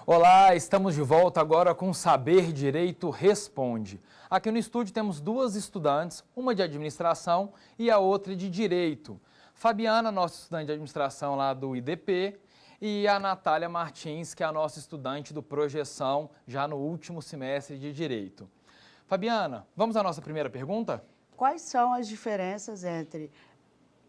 Olá, estamos de volta agora com Saber Direito Responde. Aqui no estúdio temos duas estudantes, uma de administração e a outra de direito. Fabiana, nossa estudante de administração lá do IDP, e a Natália Martins, que é a nossa estudante do Projeção, já no último semestre de direito. Fabiana, vamos à nossa primeira pergunta? Quais são as diferenças entre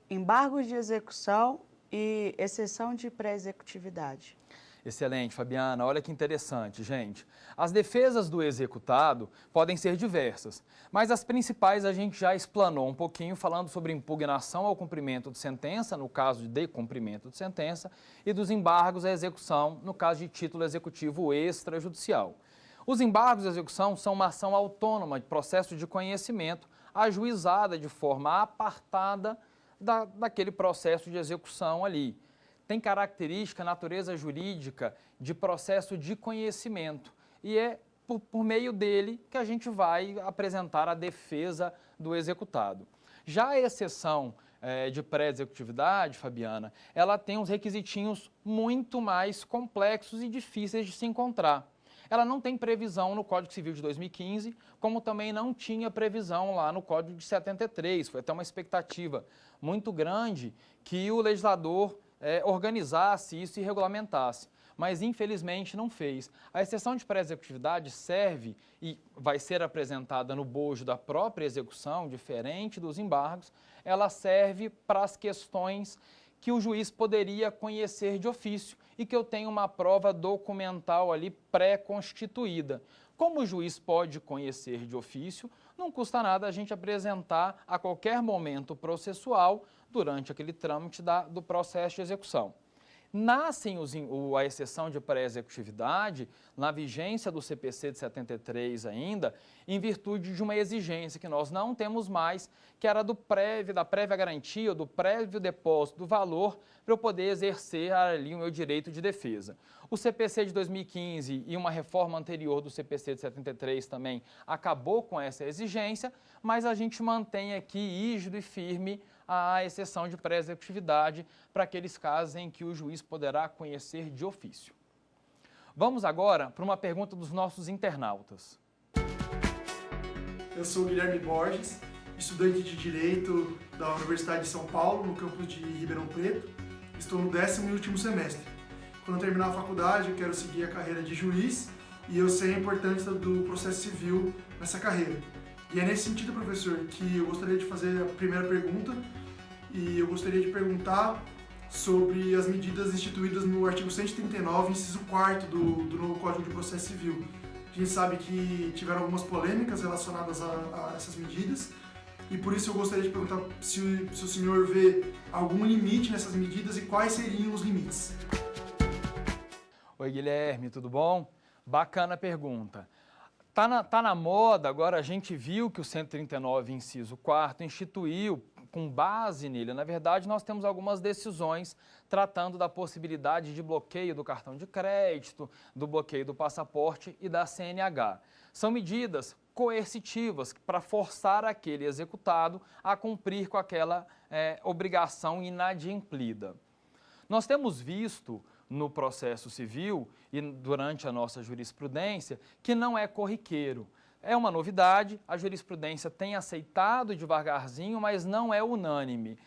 embargos de execução e exceção de pré-executividade? Excelente, Fabiana. Olha que interessante, gente. As defesas do executado podem ser diversas, mas as principais a gente já explanou um pouquinho, falando sobre impugnação ao cumprimento de sentença, no caso de decumprimento de sentença, e dos embargos à execução, no caso de título executivo extrajudicial. Os embargos à execução são uma ação autônoma de processo de conhecimento, ajuizada de forma apartada daquele processo de execução ali. Tem característica, natureza jurídica de processo de conhecimento e é por meio dele que a gente vai apresentar a defesa do executado. Já a exceção de pré-executividade, Fabiana, ela tem uns requisitinhos muito mais complexos e difíceis de se encontrar. Ela não tem previsão no Código Civil de 2015, como também não tinha previsão lá no Código de 73. Foi até uma expectativa muito grande que o legislador organizasse isso e regulamentasse, mas infelizmente não fez. A exceção de pré-executividade serve e vai ser apresentada no bojo da própria execução, diferente dos embargos, ela serve para as questões que o juiz poderia conhecer de ofício e que eu tenho uma prova documental ali pré-constituída. Como o juiz pode conhecer de ofício, não custa nada a gente apresentar a qualquer momento processual durante aquele trâmite do processo de execução. Nascem a exceção de pré-executividade na vigência do CPC de 73 ainda, em virtude de uma exigência que nós não temos mais, que era da prévia garantia, ou do prévio depósito do valor, para eu poder exercer ali o meu direito de defesa. O CPC de 2015 e uma reforma anterior do CPC de 73 também acabou com essa exigência, mas a gente mantém aqui rígido e firme a exceção de pré-executividade para aqueles casos em que o juiz poderá conhecer de ofício. Vamos agora para uma pergunta dos nossos internautas. Eu sou o Guilherme Borges, estudante de Direito da Universidade de São Paulo, no campus de Ribeirão Preto. Estou no 10º e último semestre. Quando eu terminar a faculdade, eu quero seguir a carreira de juiz e eu sei a importância do processo civil nessa carreira. E é nesse sentido, professor, que eu gostaria de fazer a primeira pergunta e eu gostaria de perguntar sobre as medidas instituídas no artigo 139, inciso 4º do novo Código de Processo Civil. A gente sabe que tiveram algumas polêmicas relacionadas a essas medidas e por isso eu gostaria de perguntar se o senhor vê algum limite nessas medidas e quais seriam os limites. Oi, Guilherme, tudo bom? Bacana a pergunta. Tá na moda, agora a gente viu que o 139, inciso 4º, instituiu, com base nele, na verdade, nós temos algumas decisões tratando da possibilidade de bloqueio do cartão de crédito, do bloqueio do passaporte e da CNH. São medidas coercitivas para forçar aquele executado a cumprir com aquela obrigação inadimplida. Nós temos visto no processo civil e durante a nossa jurisprudência que não é corriqueiro. É uma novidade, a jurisprudência tem aceitado devagarzinho, mas não é unânime.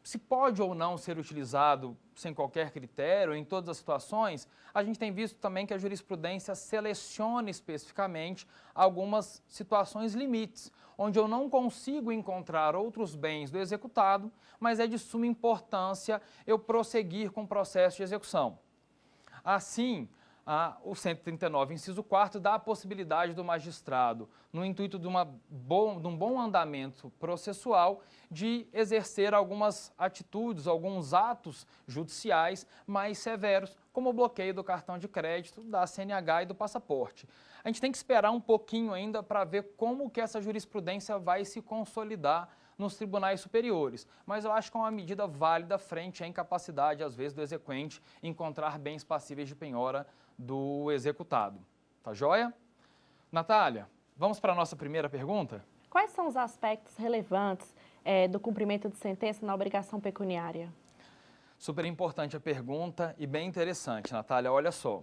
Se pode ou não ser utilizado sem qualquer critério, em todas as situações, a gente tem visto também que a jurisprudência seleciona especificamente algumas situações limites, onde eu não consigo encontrar outros bens do executado, mas é de suma importância eu prosseguir com o processo de execução. Assim, o 139, inciso 4º, dá a possibilidade do magistrado, no intuito de um bom andamento processual, de exercer algumas atitudes, alguns atos judiciais mais severos, como o bloqueio do cartão de crédito, da CNH e do passaporte. A gente tem que esperar um pouquinho ainda para ver como que essa jurisprudência vai se consolidar nos tribunais superiores, mas eu acho que é uma medida válida frente à incapacidade, às vezes, do exequente encontrar bens passíveis de penhora do executado. Tá joia? Natália, vamos para a nossa primeira pergunta? Quais são os aspectos relevantes do cumprimento de sentença na obrigação pecuniária? Super importante a pergunta e bem interessante, Natália. Olha só,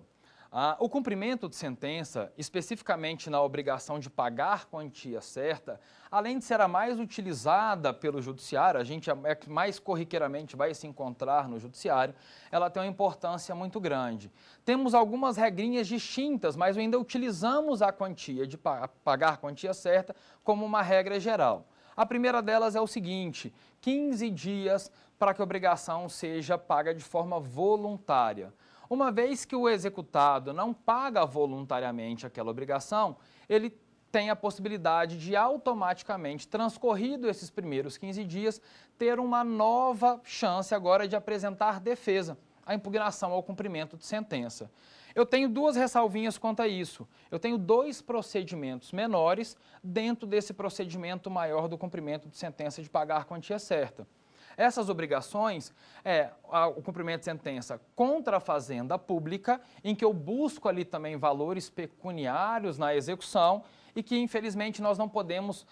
o cumprimento de sentença, especificamente na obrigação de pagar quantia certa, além de ser a mais utilizada pelo judiciário, a gente é que mais corriqueiramente vai se encontrar no judiciário, ela tem uma importância muito grande. Temos algumas regrinhas distintas, mas ainda utilizamos a quantia de pagar quantia certa como uma regra geral. A primeira delas é o seguinte: 15 dias para que a obrigação seja paga de forma voluntária. Uma vez que o executado não paga voluntariamente aquela obrigação, ele tem a possibilidade de automaticamente, transcorrido esses primeiros 15 dias, ter uma nova chance agora de apresentar defesa, a impugnação ao cumprimento de sentença. Eu tenho duas ressalvinhas quanto a isso. Eu tenho 2 procedimentos menores dentro desse procedimento maior do cumprimento de sentença de pagar quantia certa. Essas obrigações o cumprimento de sentença contra a fazenda pública, em que eu busco ali também valores pecuniários na execução e que, infelizmente, nós não podemos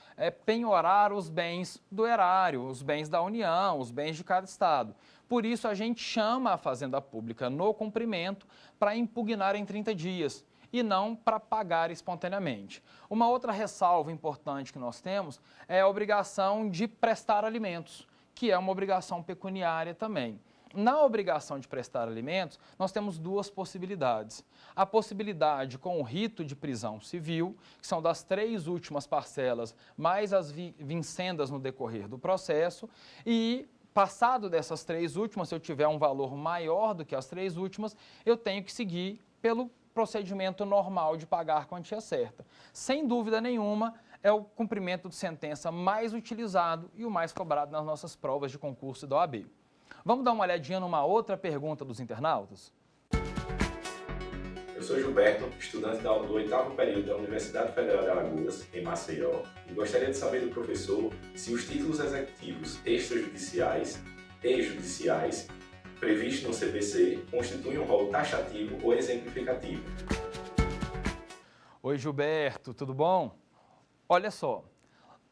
penhorar os bens do erário, os bens da União, os bens de cada estado. Por isso, a gente chama a fazenda pública no cumprimento para impugnar em 30 dias. E não para pagar espontaneamente. Uma outra ressalva importante que nós temos é a obrigação de prestar alimentos, que é uma obrigação pecuniária também. Na obrigação de prestar alimentos, nós temos 2 possibilidades. A possibilidade com o rito de prisão civil, que são das 3 últimas parcelas, mais as vincendas no decorrer do processo, e passado dessas 3 últimas, se eu tiver um valor maior do que as 3 últimas, eu tenho que seguir pelo procedimento normal de pagar quantia certa. Sem dúvida nenhuma, é o cumprimento de sentença mais utilizado e o mais cobrado nas nossas provas de concurso da OAB. Vamos dar uma olhadinha numa outra pergunta dos internautas? Eu sou Gilberto, estudante do 8º período da Universidade Federal de Alagoas, em Maceió, e gostaria de saber do professor se os títulos executivos extrajudiciais e judiciais previstos no CPC constituem um rol taxativo ou exemplificativo. Oi, Gilberto, tudo bom? Olha só,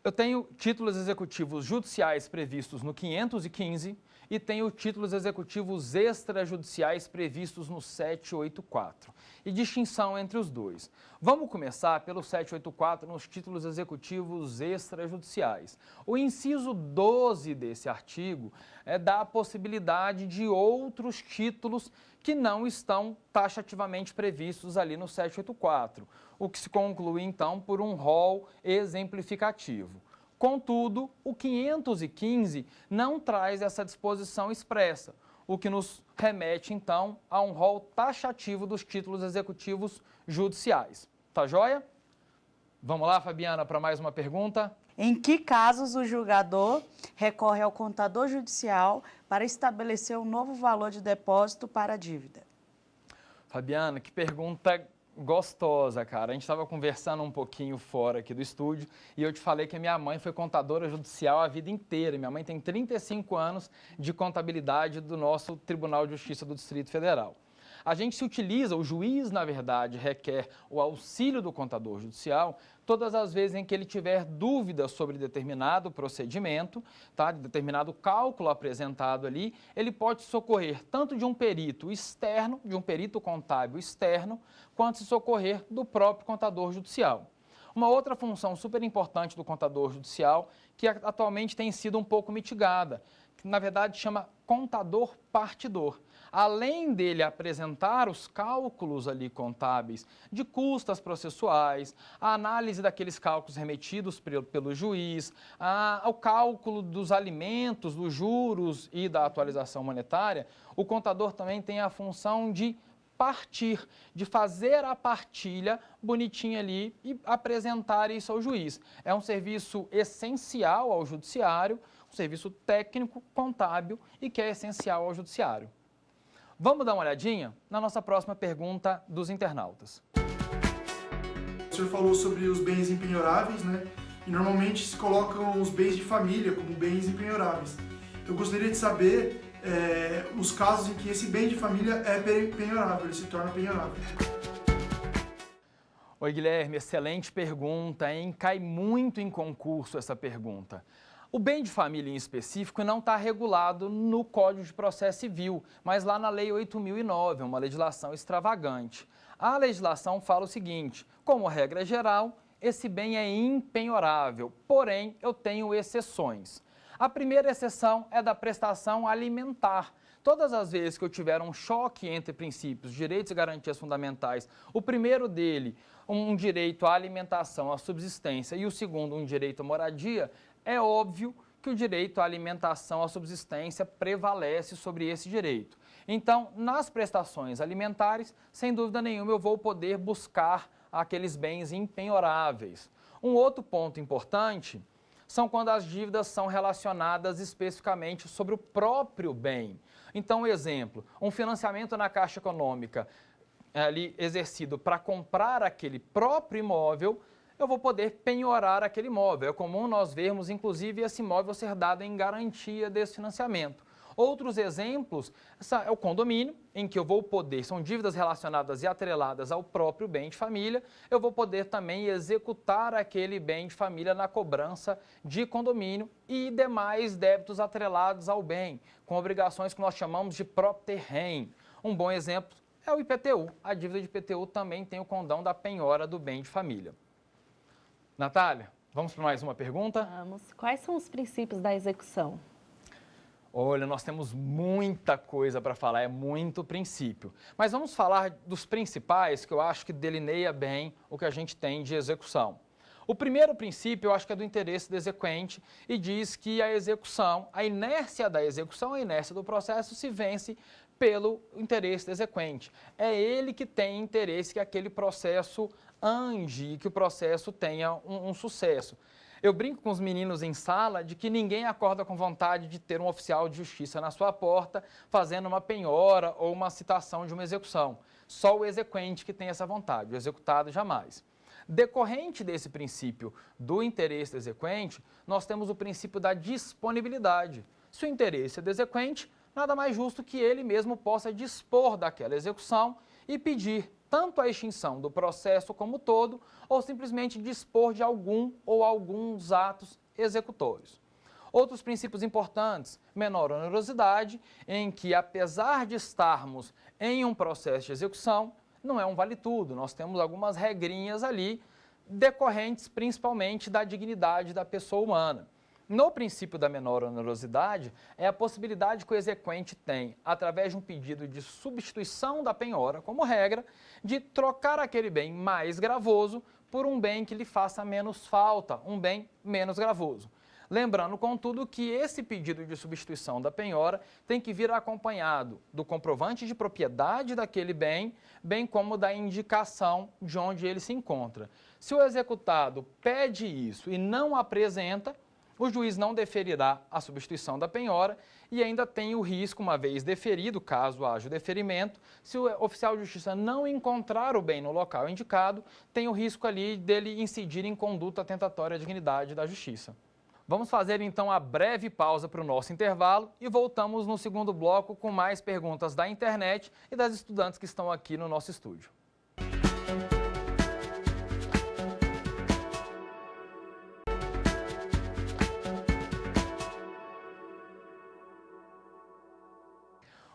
eu tenho títulos executivos judiciais previstos no 515 e tenho títulos executivos extrajudiciais previstos no 784. E distinção entre os dois. Vamos começar pelo 784 nos títulos executivos extrajudiciais. O inciso 12 desse artigo dá a possibilidade de outros títulos que não estão taxativamente previstos ali no 784, o que se conclui, então, por um rol exemplificativo. Contudo, o 515 não traz essa disposição expressa, o que nos remete, então, a um rol taxativo dos títulos executivos judiciais. Tá joia? Vamos lá, Fabiana, para mais uma pergunta? Em que casos o julgador recorre ao contador judicial para estabelecer um novo valor de depósito para a dívida? Fabiana, que pergunta gostosa, cara. A gente estava conversando um pouquinho fora aqui do estúdio e eu te falei que a minha mãe foi contadora judicial a vida inteira. Minha mãe tem 35 anos de contabilidade do nosso Tribunal de Justiça do Distrito Federal. A gente se utiliza, o juiz, na verdade, requer o auxílio do contador judicial todas as vezes em que ele tiver dúvidas sobre determinado procedimento, tá? Determinado cálculo apresentado ali, ele pode socorrer tanto de um perito externo, de um perito contábil externo, quanto se socorrer do próprio contador judicial. Uma outra função super importante do contador judicial, que atualmente tem sido um pouco mitigada, que na verdade chama contador partidor. Além dele apresentar os cálculos ali contábeis de custas processuais, a análise daqueles cálculos remetidos pelo juiz, o cálculo dos alimentos, dos juros e da atualização monetária, o contador também tem a função de partir, de fazer a partilha bonitinha ali e apresentar isso ao juiz. É um serviço essencial ao judiciário, um serviço técnico, contábil e que é essencial ao judiciário. Vamos dar uma olhadinha na nossa próxima pergunta dos internautas. O senhor falou sobre os bens impenhoráveis, né? e normalmente se colocam os bens de família como bens impenhoráveis. Eu gostaria de saber os casos em que esse bem de família é penhorável, ele se torna penhorável. Oi, Guilherme, excelente pergunta, hein? Cai muito em concurso essa pergunta. O bem de família em específico não está regulado no Código de Processo Civil, mas lá na Lei 8.009, uma legislação extravagante. A legislação fala o seguinte: como regra geral, esse bem é impenhorável, porém eu tenho exceções. A primeira exceção é da prestação alimentar. Todas as vezes que eu tiver um choque entre princípios, direitos e garantias fundamentais, o primeiro dele, um direito à alimentação, à subsistência, e o segundo, um direito à moradia, é óbvio que o direito à alimentação, à subsistência prevalece sobre esse direito. Então, nas prestações alimentares, sem dúvida nenhuma, eu vou poder buscar aqueles bens impenhoráveis. Um outro ponto importante são quando as dívidas são relacionadas especificamente sobre o próprio bem. Então, exemplo, um financiamento na Caixa Econômica ali exercido para comprar aquele próprio imóvel, eu vou poder penhorar aquele imóvel. É comum nós vermos, inclusive, esse imóvel ser dado em garantia desse financiamento. Outros exemplos é o condomínio, em que eu vou poder, são dívidas relacionadas e atreladas ao próprio bem de família, eu vou poder também executar aquele bem de família na cobrança de condomínio e demais débitos atrelados ao bem, com obrigações que nós chamamos de propter rem. Um bom exemplo é o IPTU. A dívida de IPTU também tem o condão da penhora do bem de família. Natália, vamos para mais uma pergunta? Vamos. Quais são os princípios da execução? Olha, nós temos muita coisa para falar, é muito princípio. Mas vamos falar dos principais, que eu acho que delineia bem o que a gente tem de execução. O primeiro princípio, eu acho que é do interesse do exequente e diz que a execução, a inércia da execução, a inércia do processo se vence pelo interesse do exequente. É ele que tem interesse que aquele processo ande e que o processo tenha um sucesso. Eu brinco com os meninos em sala de que ninguém acorda com vontade de ter um oficial de justiça na sua porta fazendo uma penhora ou uma citação de uma execução. Só o exequente que tem essa vontade, o executado jamais. Decorrente desse princípio do interesse do exequente, nós temos o princípio da disponibilidade. Se o interesse é do exequente, nada mais justo que ele mesmo possa dispor daquela execução e pedir tanto a extinção do processo como todo, ou simplesmente dispor de algum ou alguns atos executórios. Outros princípios importantes: menor onerosidade, em que apesar de estarmos em um processo de execução, não é um vale-tudo, nós temos algumas regrinhas ali, decorrentes principalmente da dignidade da pessoa humana. No princípio da menor onerosidade, é a possibilidade que o exequente tem, através de um pedido de substituição da penhora, como regra, de trocar aquele bem mais gravoso por um bem que lhe faça menos falta, um bem menos gravoso. Lembrando, contudo, que esse pedido de substituição da penhora tem que vir acompanhado do comprovante de propriedade daquele bem, bem como da indicação de onde ele se encontra. Se o executado pede isso e não apresenta, o juiz não deferirá a substituição da penhora e ainda tem o risco, uma vez deferido, caso haja o deferimento, se o oficial de justiça não encontrar o bem no local indicado, tem o risco ali dele incidir em conduta tentatória à dignidade da justiça. Vamos fazer então a breve pausa para o nosso intervalo e voltamos no segundo bloco com mais perguntas da internet e das estudantes que estão aqui no nosso estúdio.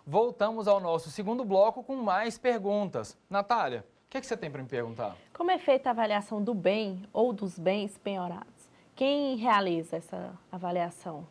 Voltamos ao nosso segundo bloco com mais perguntas. Natália, o que você tem para me perguntar? Como é feita a avaliação do bem ou dos bens penhorados? Quem realiza essa avaliação?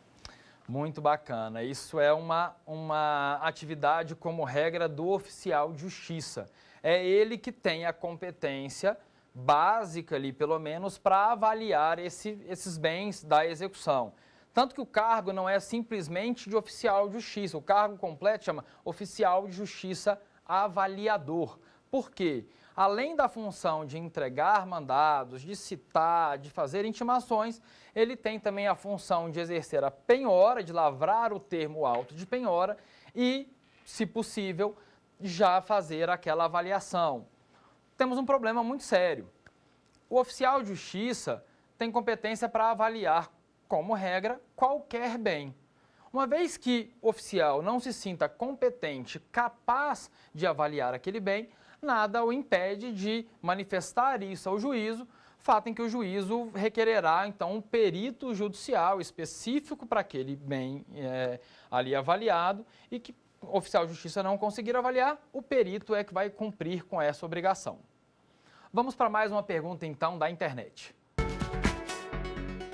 Muito bacana. Isso é uma atividade, como regra, do oficial de justiça. É ele que tem a competência básica ali, pelo menos, para avaliar esses bens da execução. Tanto que o cargo não é simplesmente de oficial de justiça. O cargo completo chama oficial de justiça avaliador. Por quê? Além da função de entregar mandados, de citar, de fazer intimações, ele tem também a função de exercer a penhora, de lavrar o termo auto de penhora e, se possível, já fazer aquela avaliação. Temos um problema muito sério. O oficial de justiça tem competência para avaliar, como regra, qualquer bem. Uma vez que o oficial não se sinta competente, capaz de avaliar aquele bem, nada o impede de manifestar isso ao juízo, fato em que o juízo requererá, então, um perito judicial específico para aquele bem ali avaliado e que o oficial de justiça não conseguir avaliar, o perito é que vai cumprir com essa obrigação. Vamos para mais uma pergunta, então, da internet.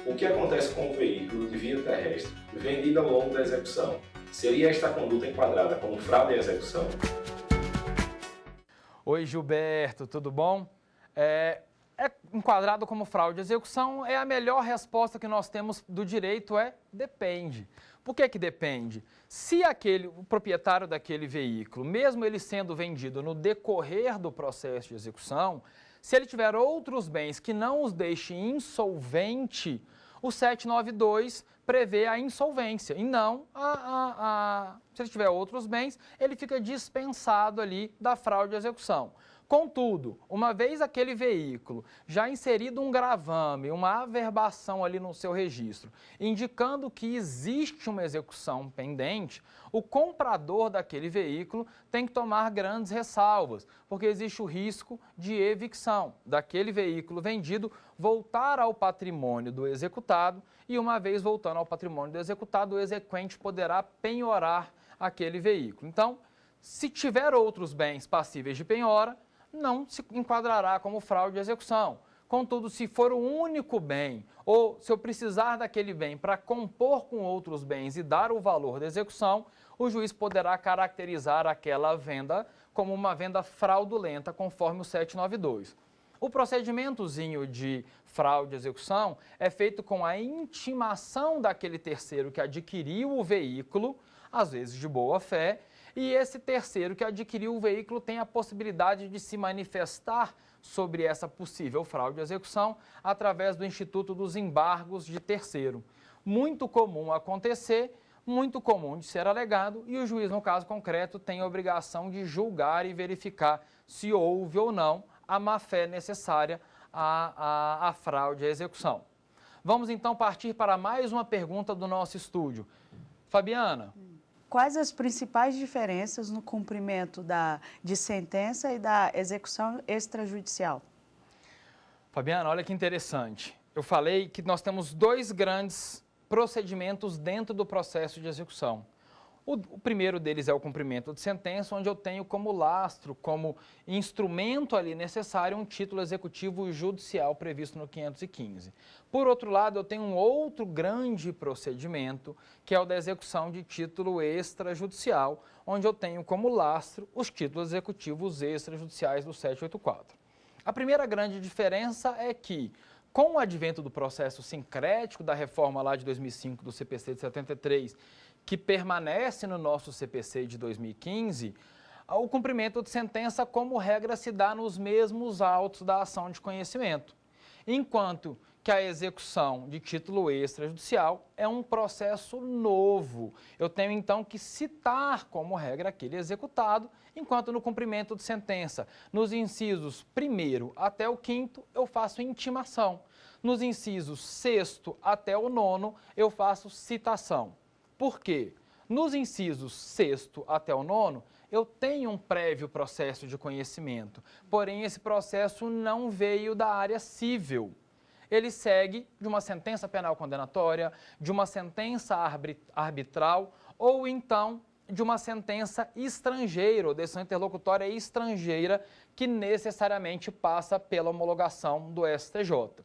O que acontece com o veículo de via terrestre vendido ao longo da execução? Seria esta conduta enquadrada como fraude à execução? Oi, Gilberto, tudo bom? É enquadrado como fraude à execução, a melhor resposta que nós temos do direito depende. Por que depende? Se o proprietário daquele veículo, mesmo ele sendo vendido no decorrer do processo de execução, se ele tiver outros bens que não os deixe insolvente, o 792 prevê a insolvência e não se ele tiver outros bens, ele fica dispensado ali da fraude à execução. Contudo, uma vez aquele veículo já inserido um gravame, uma averbação ali no seu registro, indicando que existe uma execução pendente, o comprador daquele veículo tem que tomar grandes ressalvas, porque existe o risco de evicção daquele veículo vendido voltar ao patrimônio do executado e, uma vez voltando ao patrimônio do executado, o exequente poderá penhorar aquele veículo. Então, se tiver outros bens passíveis de penhora, não se enquadrará como fraude de execução. Contudo, se for o único bem, ou se eu precisar daquele bem para compor com outros bens e dar o valor da execução, o juiz poderá caracterizar aquela venda como uma venda fraudulenta, conforme o 792. O procedimentozinho de fraude de execução é feito com a intimação daquele terceiro que adquiriu o veículo, às vezes de boa fé, e esse terceiro que adquiriu o veículo tem a possibilidade de se manifestar sobre essa possível fraude de execução através do Instituto dos Embargos de Terceiro. Muito comum acontecer, muito comum de ser alegado, e o juiz, no caso concreto, tem a obrigação de julgar e verificar se houve ou não a má-fé necessária à fraude à execução. Vamos então partir para mais uma pergunta do nosso estúdio. Fabiana. Quais as principais diferenças no cumprimento de sentença e da execução extrajudicial? Fabiana, olha que interessante. Eu falei que nós temos dois grandes procedimentos dentro do processo de execução. O primeiro deles é o cumprimento de sentença, onde eu tenho como lastro, como instrumento ali necessário, um título executivo judicial previsto no 515. Por outro lado, eu tenho um outro grande procedimento, que é o da execução de título extrajudicial, onde eu tenho como lastro os títulos executivos extrajudiciais do 784. A primeira grande diferença é que, com o advento do processo sincrético da reforma lá de 2005 do CPC de 73, que permanece no nosso CPC de 2015, o cumprimento de sentença, como regra, se dá nos mesmos autos da ação de conhecimento, enquanto que a execução de título extrajudicial é um processo novo. Eu tenho, então, que citar, como regra, aquele executado, enquanto no cumprimento de sentença, nos incisos 1º até o 5º, eu faço intimação. Nos incisos 6º até o 9º, eu faço citação. Por quê? Nos incisos 6º até o 9º, eu tenho um prévio processo de conhecimento, porém esse processo não veio da área civil. Ele segue de uma sentença penal condenatória, de uma sentença arbitral ou então de uma sentença estrangeira, ou decisão interlocutória estrangeira, que necessariamente passa pela homologação do STJ.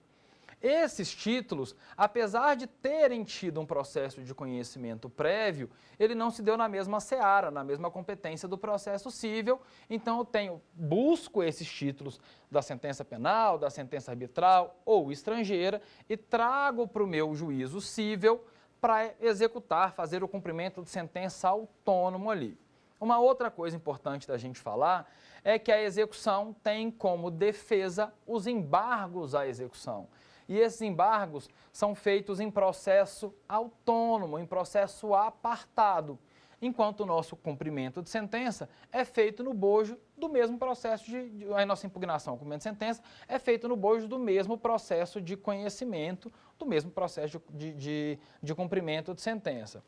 Esses títulos, apesar de terem tido um processo de conhecimento prévio, ele não se deu na mesma seara, na mesma competência do processo civil. Então, busco esses títulos da sentença penal, da sentença arbitral ou estrangeira e trago para o meu juízo civil para executar, fazer o cumprimento de sentença autônomo ali. Uma outra coisa importante da gente falar é que a execução tem como defesa os embargos à execução. E esses embargos são feitos em processo autônomo, em processo apartado. enquanto o nosso cumprimento de sentença é feito no bojo do mesmo processo a nossa impugnação ao cumprimento de sentença é feito no bojo do mesmo processo de conhecimento, do mesmo processo de cumprimento de sentença.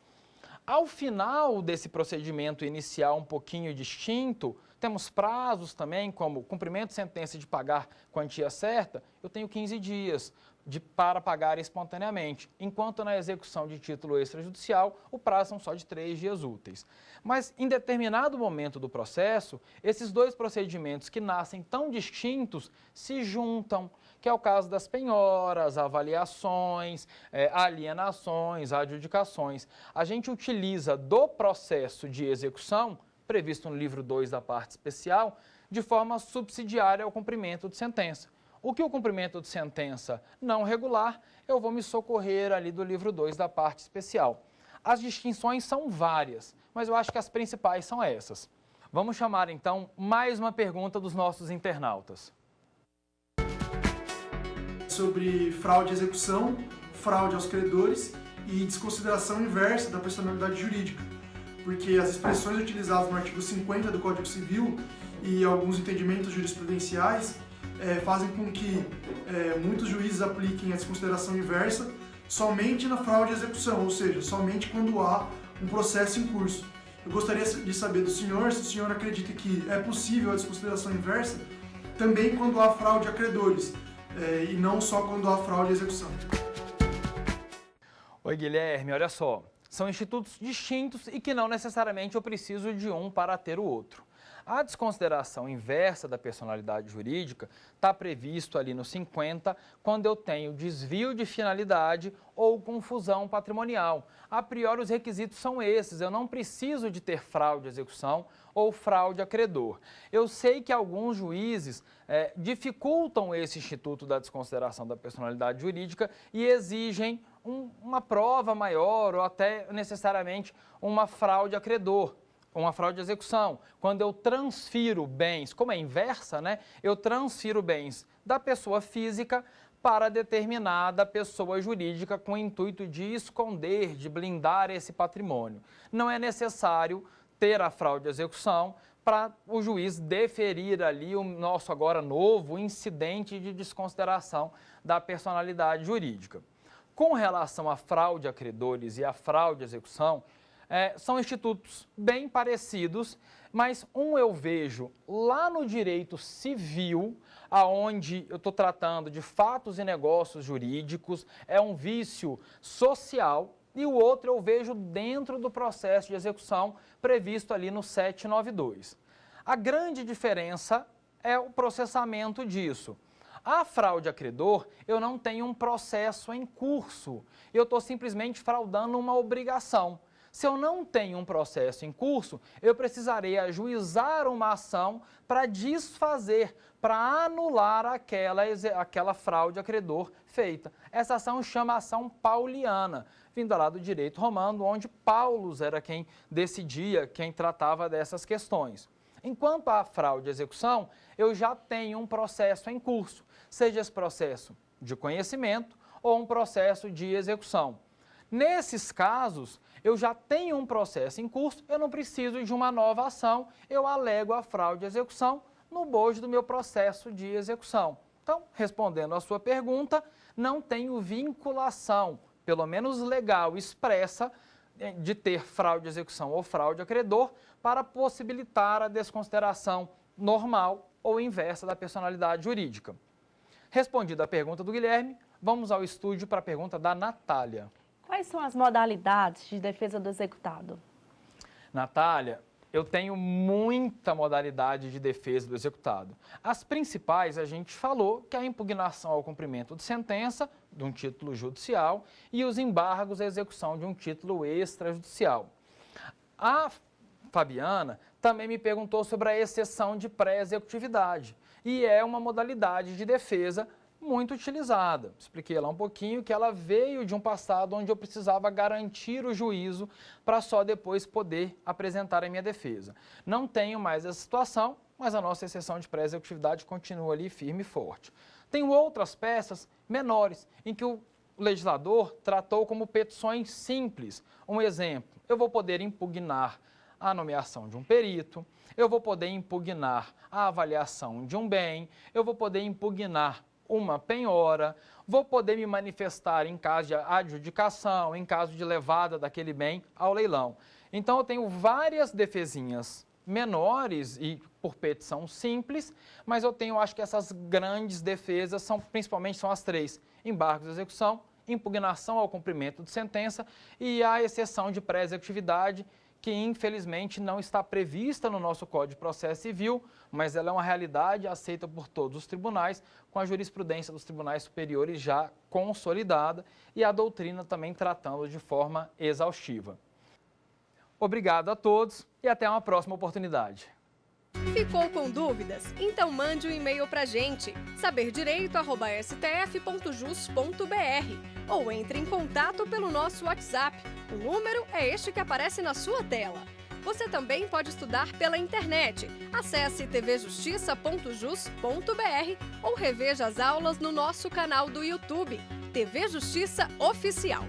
Ao final desse procedimento inicial um pouquinho distinto, temos prazos também, como cumprimento de sentença de pagar quantia certa, eu tenho 15 dias para pagar espontaneamente, enquanto na execução de título extrajudicial o prazo são só de 3 dias úteis. Mas em determinado momento do processo, esses dois procedimentos que nascem tão distintos se juntam, que é o caso das penhoras, avaliações, alienações, adjudicações. A gente utiliza do processo de execução, previsto no livro 2 da parte especial, de forma subsidiária ao cumprimento de sentença. O que o cumprimento de sentença não regular, eu vou me socorrer ali do livro 2 da parte especial. As distinções são várias, mas eu acho que as principais são essas. Vamos chamar então mais uma pergunta dos nossos internautas. Sobre fraude à execução, fraude aos credores e desconsideração inversa da personalidade jurídica, porque as expressões utilizadas no artigo 50 do Código Civil e alguns entendimentos jurisprudenciais fazem com que muitos juízes apliquem a desconsideração inversa somente na fraude à execução, ou seja, somente quando há um processo em curso. Eu gostaria de saber do senhor se o senhor acredita que é possível a desconsideração inversa também quando há fraude a credores, e não só quando há fraude à execução. Oi, Guilherme, olha só. São institutos distintos e que não necessariamente eu preciso de um para ter o outro. A desconsideração inversa da personalidade jurídica está previsto ali no 50, quando eu tenho desvio de finalidade ou confusão patrimonial. A priori, os requisitos são esses. Eu não preciso de ter fraude à execução ou fraude a credor. Eu sei que alguns juízes dificultam esse instituto da desconsideração da personalidade jurídica e exigem uma prova maior ou até necessariamente uma fraude a credor. Uma fraude à execução, quando eu transfiro bens, como é inversa, né? Eu transfiro bens da pessoa física para determinada pessoa jurídica com o intuito de esconder, de blindar esse patrimônio. Não é necessário ter a fraude à execução para o juiz deferir ali o nosso agora novo incidente de desconsideração da personalidade jurídica. Com relação à fraude a credores e à fraude à execução, são institutos bem parecidos, mas um eu vejo lá no direito civil, aonde eu estou tratando de fatos e negócios jurídicos, é um vício social, e o outro eu vejo dentro do processo de execução previsto ali no 792. A grande diferença é o processamento disso. A fraude a credor, eu não tenho um processo em curso, eu estou simplesmente fraudando uma obrigação. Se eu não tenho um processo em curso, eu precisarei ajuizar uma ação para desfazer, para anular aquela fraude a credor feita. Essa ação chama ação pauliana, vinda lá do direito romano, onde Paulus era quem decidia, quem tratava dessas questões. Enquanto a fraude à execução, eu já tenho um processo em curso, seja esse processo de conhecimento ou um processo de execução. Nesses casos, eu já tenho um processo em curso, eu não preciso de uma nova ação, eu alego a fraude à execução no bojo do meu processo de execução. Então, respondendo à sua pergunta, não tenho vinculação, pelo menos legal, expressa, de ter fraude à execução ou fraude a credor para possibilitar a desconsideração normal ou inversa da personalidade jurídica. Respondida a pergunta do Guilherme, vamos ao estúdio para a pergunta da Natália. Quais são as modalidades de defesa do executado? Natália, eu tenho muita modalidade de defesa do executado. As principais, a gente falou, que é a impugnação ao cumprimento de sentença de um título judicial e os embargos à execução de um título extrajudicial. A Fabiana também me perguntou sobre a exceção de pré-executividade e é uma modalidade de defesa muito utilizada. Expliquei lá um pouquinho que ela veio de um passado onde eu precisava garantir o juízo para só depois poder apresentar a minha defesa. Não tenho mais essa situação, mas a nossa exceção de pré-executividade continua ali firme e forte. Tenho outras peças menores em que eu o legislador tratou como petições simples. Um exemplo, eu vou poder impugnar a nomeação de um perito, eu vou poder impugnar a avaliação de um bem, eu vou poder impugnar uma penhora, vou poder me manifestar em caso de adjudicação, em caso de levada daquele bem ao leilão. Então, eu tenho várias defesinhas menores e por petição simples, mas eu tenho, acho que essas grandes defesas principalmente são as três: embargos de execução, impugnação ao cumprimento de sentença e a exceção de pré-executividade, que infelizmente não está prevista no nosso Código de Processo Civil, mas ela é uma realidade aceita por todos os tribunais, com a jurisprudência dos tribunais superiores já consolidada e a doutrina também tratando de forma exaustiva. Obrigado a todos e até uma próxima oportunidade. Ficou com dúvidas? Então mande um e-mail pra gente, saberdireito@stf.jus.br, ou entre em contato pelo nosso WhatsApp. O número é este que aparece na sua tela. Você também pode estudar pela internet. Acesse tvjustiça.jus.br ou reveja as aulas no nosso canal do YouTube, TV Justiça Oficial.